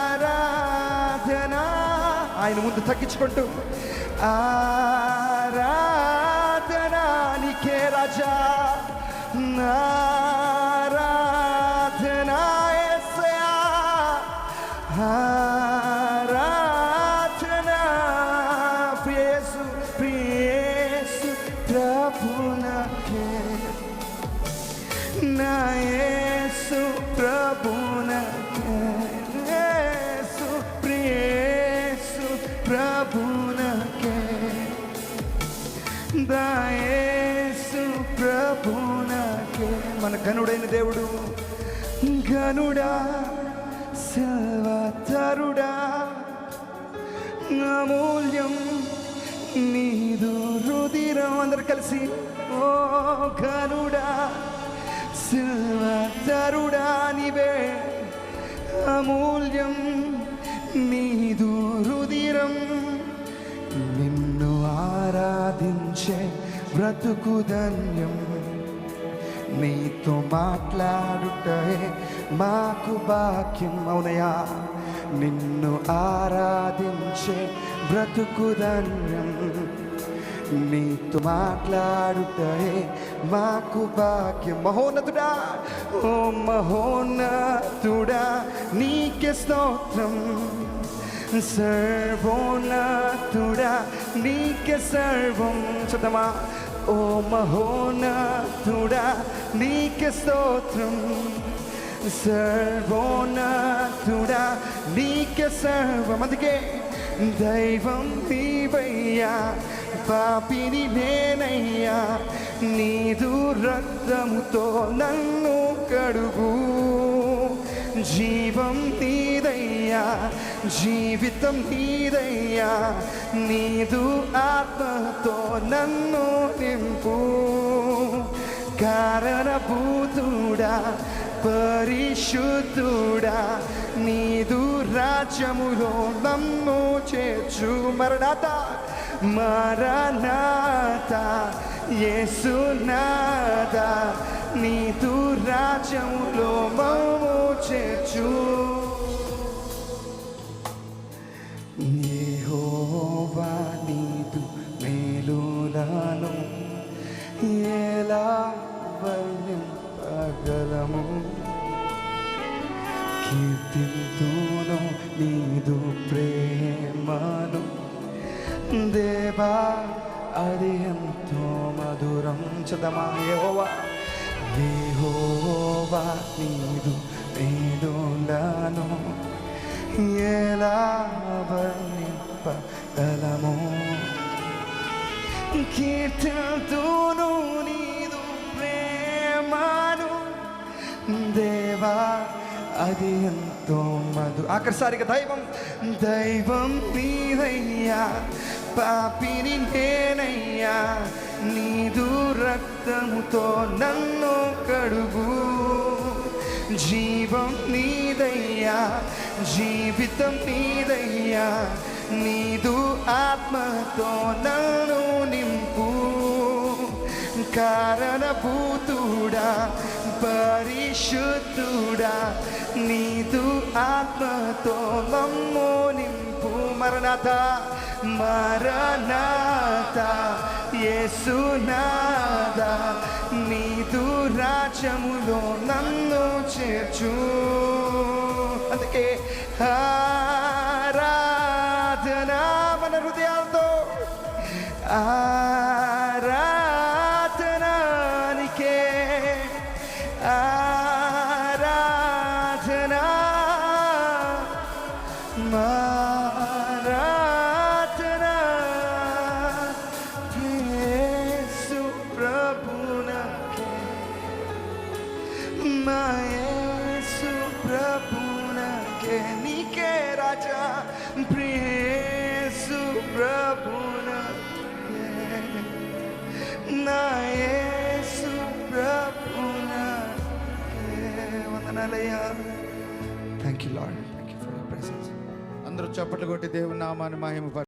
ఆరాధన. ఆయన ముందు తగ్గించుకుంటూ ఆరాధన నీకే రాజా, ఆరాధన యేసయ్యా, ఆరాధన ప్రియేసు ప్రియేసు ప్రభునకే, నా యేసు ప్రభునకే, యేసు ప్రియేసు ప్రభునకే, నా యేసు ప్రభునకే. మన ఘనుడైన దేవుడు, ఘనుడా సర్వతరుడా, అమూల్యం నీదు రుధిరం. అందరు కలిసి ఓ ఘనుడా సర్వతరుడా నీవే, అమూల్యం నీదు రుధిరం. నిన్ను ఆరాధించే బ్రతుకు ధన్యం, నీతో మాట్లాడుటే మాకు భాగ్యం. అవునయ్యా, నిన్ను ఆరాధించే బ్రతుకు ధన్యం, నీతో మాట్లాడుటే మాకు భాగ్యం. మహోన్నతుడా ఓ మహోన్నతుడా నీకే స్తోత్రం, సర్వోన్నతుడా నీకే సర్వం. చదమా ఓ మహోన్నతుడా నీకే స్తోత్రం, సర్వోన్నతుడా నీకే సర్వం. అందుకే దైవం నీవయ్యా, పాపిని నేనయ్యా, నీదు రక్తముతో నన్ను కడుగు. జీవం నీదయ్యా, జీవితం నీదయ్యా, నీదు ఆత్మతో నన్ను నింపు. కారణభూతుడా పరిశుద్ధుడా, నీదు రాజ్యములో నన్ను చేర్చు. మరణాత మరణాత యేసునాథ, నీదు రాజ్యములో మమ్ము చేర్చు. యెహోవా నీదు మేలులను ఎలా వర్ణింపగలము, కీర్తింతును నీదు ప్రేమను దేవా, అది ఎంతో మధురం. చదమా యెహోవా, యెహోవా నీదు మేలులను ఎలా వర్ణింపగలము, కీర్తింతును నీదు ప్రేమను దేవా, అది ఎంతో మధు. ఆఖరిసారిగా దైవం దైవం నీదయ్యా, పాపిని నేనయ్యా, నీదు రక్తముతో నన్ను కడుగు. జీవం నీదయ్యా, జీవితం నీదయ్యా, నీదు ఆత్మతో నన్ను నింపు. కారణభూతుడా పరిశుద్ధుడా, నీదు ఆత్మతో మమ్ము నింపు. మరణాత మరణాత యేసునాథ, నీదు రాజ్యములో నన్ను చేర్చు. అందుకే ఆరాధన మన హృదయాలతో ఆరాధన నీకే, ఆరాధన ఆరాధన యేసు ప్రభునకే, మా యేసు ప్రభునకే, నీకే రాజా యేసు ప్రభునకే, నా యేసు ప్రభునకే. వందనాలయ్యా. Thank you lord, thank you for your presence. అందరూ చప్పట్లు కొట్టి దేవుని నామాన్ని మహిమ